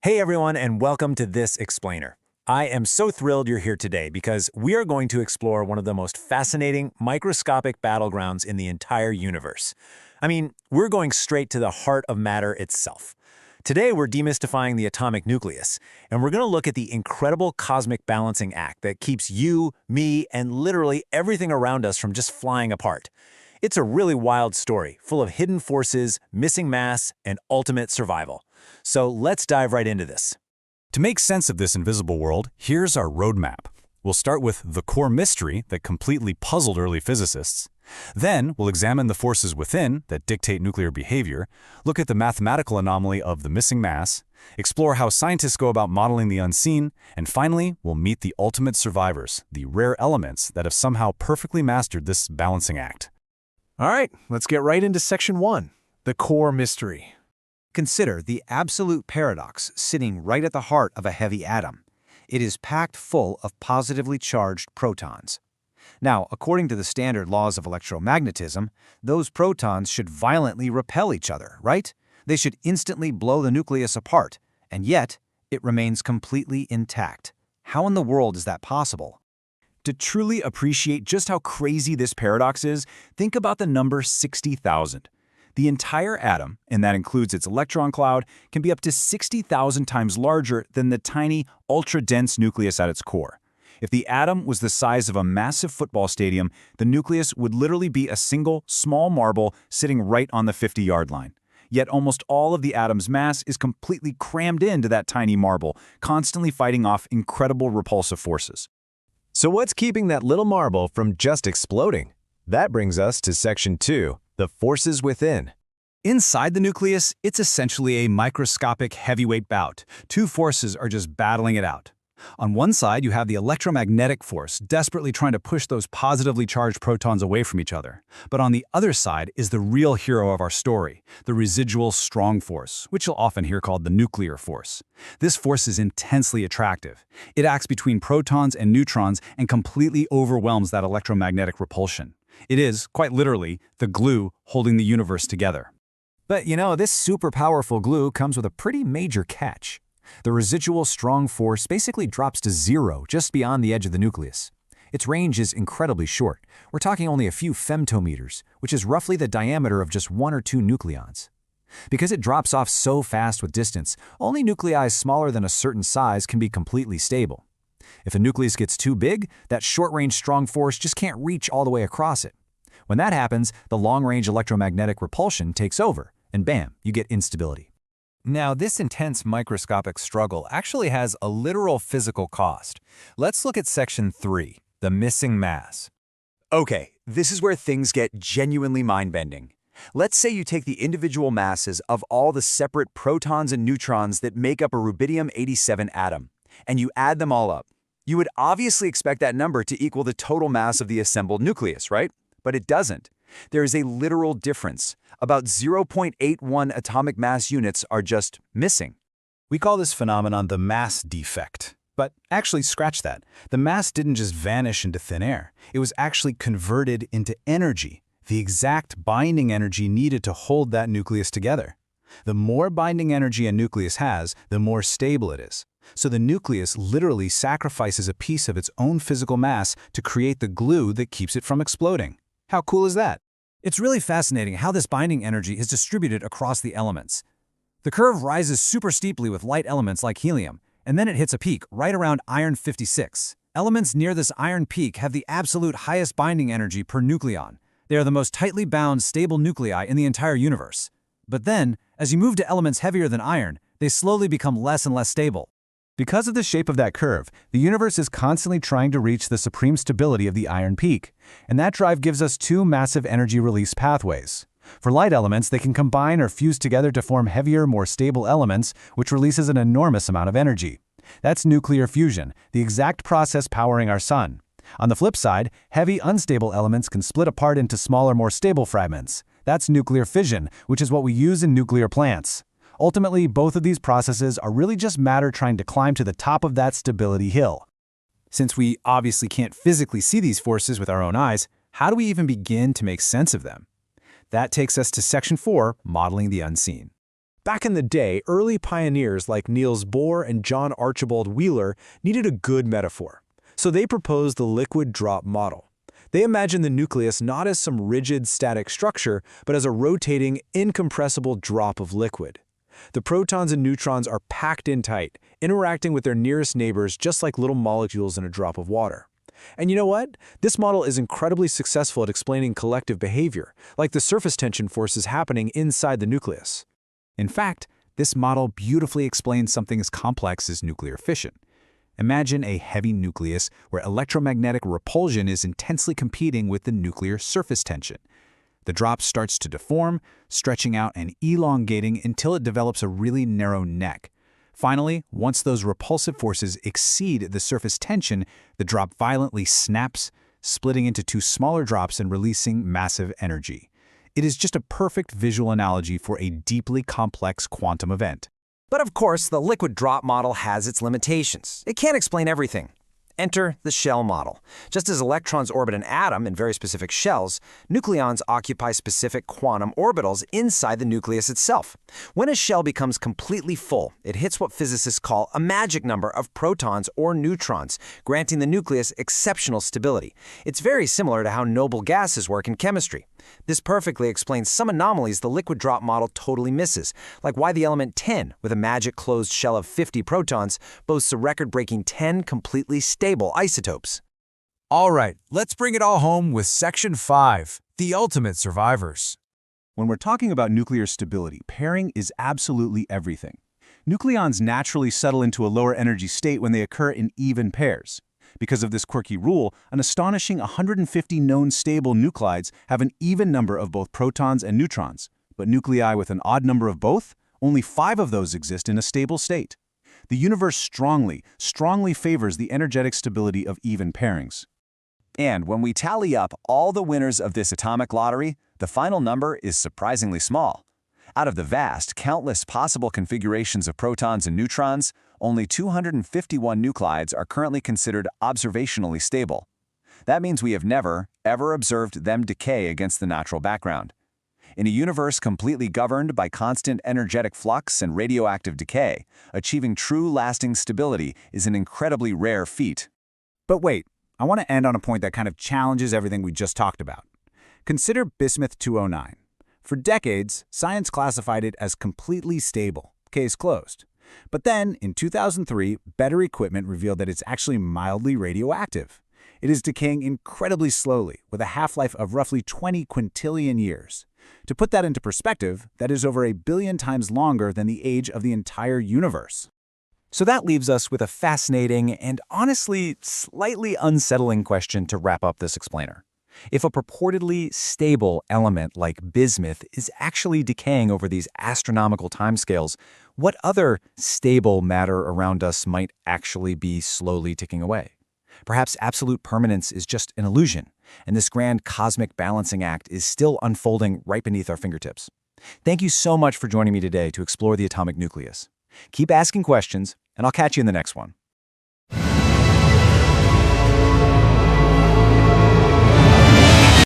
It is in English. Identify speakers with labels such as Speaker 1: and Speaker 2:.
Speaker 1: Hey everyone, and welcome to This Explainer. I am so thrilled you're here today because we are going to explore one of the most fascinating microscopic battlegrounds in the entire universe. We're going straight to the heart of matter itself. Today we're demystifying the atomic nucleus, and we're going to look at the incredible cosmic balancing act that keeps you, me, and literally everything around us from just flying apart. It's a really wild story, full of hidden forces, missing mass, and ultimate survival. So let's dive right into this.
Speaker 2: To make sense of this invisible world, here's our roadmap. We'll start with the core mystery that completely puzzled early physicists. Then we'll examine the forces within that dictate nuclear behavior, look at the mathematical anomaly of the missing mass, explore how scientists go about modeling the unseen, and finally, we'll meet the ultimate survivors, the rare elements that have somehow perfectly mastered this balancing act.
Speaker 3: All right, let's get right into Section 1, the core mystery.
Speaker 4: Consider the absolute paradox sitting right at the heart of a heavy atom. It is packed full of positively charged protons. Now, according to the standard laws of electromagnetism, those protons should violently repel each other, right? They should instantly blow the nucleus apart, and yet it remains completely intact. How in the world is that possible?
Speaker 2: To truly appreciate just how crazy this paradox is, think about the number 60,000. The entire atom, and that includes its electron cloud, can be up to 60,000 times larger than the tiny, ultra-dense nucleus at its core. If the atom was the size of a massive football stadium, the nucleus would literally be a single, small marble sitting right on the 50-yard line. Yet almost all of the atom's mass is completely crammed into that tiny marble, constantly fighting off incredible repulsive forces.
Speaker 5: So what's keeping that little marble from just exploding? That brings us to Section 2, the forces within.
Speaker 2: Inside the nucleus, it's essentially a microscopic heavyweight bout. Two forces are just battling it out. On one side, you have the electromagnetic force desperately trying to push those positively charged protons away from each other. But on the other side is the real hero of our story, the residual strong force, which you'll often hear called the nuclear force. This force is intensely attractive. It acts between protons and neutrons and completely overwhelms that electromagnetic repulsion. It is, quite literally, the glue holding the universe together.
Speaker 1: But this super powerful glue comes with a pretty major catch. The residual strong force basically drops to zero just beyond the edge of the nucleus. Its range is incredibly short. We're talking only a few femtometers, which is roughly the diameter of just one or two nucleons. Because it drops off so fast with distance, only nuclei smaller than a certain size can be completely stable. If a nucleus gets too big, that short-range strong force just can't reach all the way across it. When that happens, the long-range electromagnetic repulsion takes over, and bam, you get instability. Now, this intense microscopic struggle actually has a literal physical cost. Let's look at Section 3, the missing mass.
Speaker 6: Okay, this is where things get genuinely mind-bending. Let's say you take the individual masses of all the separate protons and neutrons that make up a rubidium-87 atom, and you add them all up. You would obviously expect that number to equal the total mass of the assembled nucleus, right? But it doesn't. There is a literal difference. About 0.81 atomic mass units are just missing.
Speaker 2: We call this phenomenon the mass defect. But actually, scratch that. The mass didn't just vanish into thin air. It was actually converted into energy, the exact binding energy needed to hold that nucleus together. The more binding energy a nucleus has, the more stable it is. So the nucleus literally sacrifices a piece of its own physical mass to create the glue that keeps it from exploding. How cool is that?
Speaker 1: It's really fascinating how this binding energy is distributed across the elements. The curve rises super steeply with light elements like helium, and then it hits a peak right around iron 56. Elements near this iron peak have the absolute highest binding energy per nucleon. They are the most tightly bound, stable nuclei in the entire universe. But then, as you move to elements heavier than iron, they slowly become less and less stable.
Speaker 2: Because of the shape of that curve, the universe is constantly trying to reach the supreme stability of the iron peak, and that drive gives us two massive energy release pathways. For light elements, they can combine or fuse together to form heavier, more stable elements, which releases an enormous amount of energy. That's nuclear fusion, the exact process powering our sun. On the flip side, heavy, unstable elements can split apart into smaller, more stable fragments. That's nuclear fission, which is what we use in nuclear plants. Ultimately, both of these processes are really just matter trying to climb to the top of that stability hill. Since we obviously can't physically see these forces with our own eyes, how do we even begin to make sense of them? That takes us to Section 4, modeling the unseen.
Speaker 3: Back in the day, early pioneers like Niels Bohr and John Archibald Wheeler needed a good metaphor. So they proposed the liquid drop model. They imagined the nucleus not as some rigid, static structure, but as a rotating, incompressible drop of liquid. The protons and neutrons are packed in tight, interacting with their nearest neighbors just like little molecules in a drop of water. And you know what? This model is incredibly successful at explaining collective behavior, like the surface tension forces happening inside the nucleus.
Speaker 1: In fact, this model beautifully explains something as complex as nuclear fission. Imagine a heavy nucleus where electromagnetic repulsion is intensely competing with the nuclear surface tension. The drop starts to deform, stretching out and elongating until it develops a really narrow neck. Finally, once those repulsive forces exceed the surface tension, the drop violently snaps, splitting into two smaller drops and releasing massive energy. It is just a perfect visual analogy for a deeply complex quantum event.
Speaker 4: But of course, the liquid drop model has its limitations. It can't explain everything. Enter the shell model. Just as electrons orbit an atom in very specific shells, nucleons occupy specific quantum orbitals inside the nucleus itself. When a shell becomes completely full, it hits what physicists call a magic number of protons or neutrons, granting the nucleus exceptional stability. It's very similar to how noble gases work in chemistry. This perfectly explains some anomalies the liquid drop model totally misses, like why the element 10, with a magic closed shell of 50 protons, boasts a record-breaking 10 completely stable isotopes.
Speaker 3: All right, let's bring it all home with Section 5, the ultimate survivors.
Speaker 2: When we're talking about nuclear stability, pairing is absolutely everything. Nucleons naturally settle into a lower energy state when they occur in even pairs. Because of this quirky rule, an astonishing 150 known stable nuclides have an even number of both protons and neutrons, but nuclei with an odd number of both, only 5 of those exist in a stable state. The universe strongly favors the energetic stability of even pairings.
Speaker 6: And when we tally up all the winners of this atomic lottery, the final number is surprisingly small. Out of the vast, countless possible configurations of protons and neutrons, only 251 nuclides are currently considered observationally stable. That means we have never, ever observed them decay against the natural background. In a universe completely governed by constant energetic flux and radioactive decay, achieving true lasting stability is an incredibly rare feat.
Speaker 1: But wait, I want to end on a point that kind of challenges everything we just talked about. Consider bismuth-209. For decades, science classified it as completely stable, case closed. But then, in 2003, better equipment revealed that it's actually mildly radioactive. It is decaying incredibly slowly, with a half-life of roughly 20 quintillion years. To put that into perspective, that is over 1 billion times longer than the age of the entire universe.
Speaker 4: So that leaves us with a fascinating and honestly slightly unsettling question to wrap up this explainer. If a purportedly stable element like bismuth is actually decaying over these astronomical timescales, what other stable matter around us might actually be slowly ticking away? Perhaps absolute permanence is just an illusion, and this grand cosmic balancing act is still unfolding right beneath our fingertips. Thank you so much for joining me today to explore the atomic nucleus. Keep asking questions, and I'll catch you in the next one.